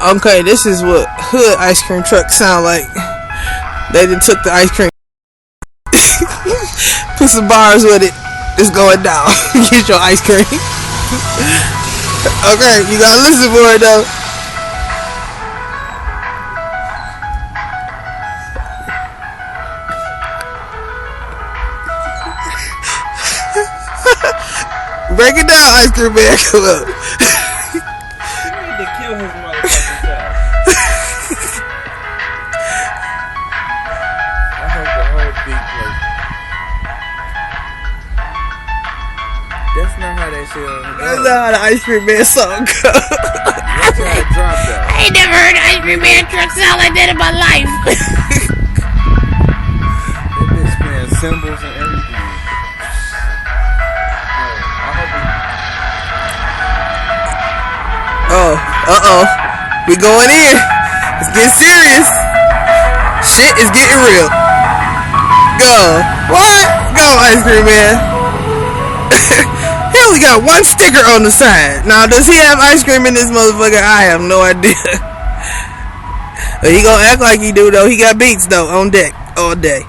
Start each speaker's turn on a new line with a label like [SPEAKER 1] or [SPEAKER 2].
[SPEAKER 1] Okay, this is what hood ice cream trucks sound like. They done took the ice cream, put some bars with it. It's going down. Get your ice cream. Okay, you gotta listen for it though. Break it down, ice cream man. Come up.
[SPEAKER 2] You need to kill his motherfucking self. I hope the whole beat plays. That's not how that shit goes.
[SPEAKER 1] That's not how the ice cream man song goes.
[SPEAKER 2] That's how it dropped out.
[SPEAKER 1] I ain't never heard an ice cream man truck sound like that in my life.
[SPEAKER 2] That bitch playing cymbals and everything.
[SPEAKER 1] Oh, we going in. It's getting serious. Shit is getting real. Go. What? Go, ice cream man. He only got one sticker on the side. Now, does he have ice cream in this motherfucker? I have no idea. But he gonna act like he do though. He got beats though on deck all day.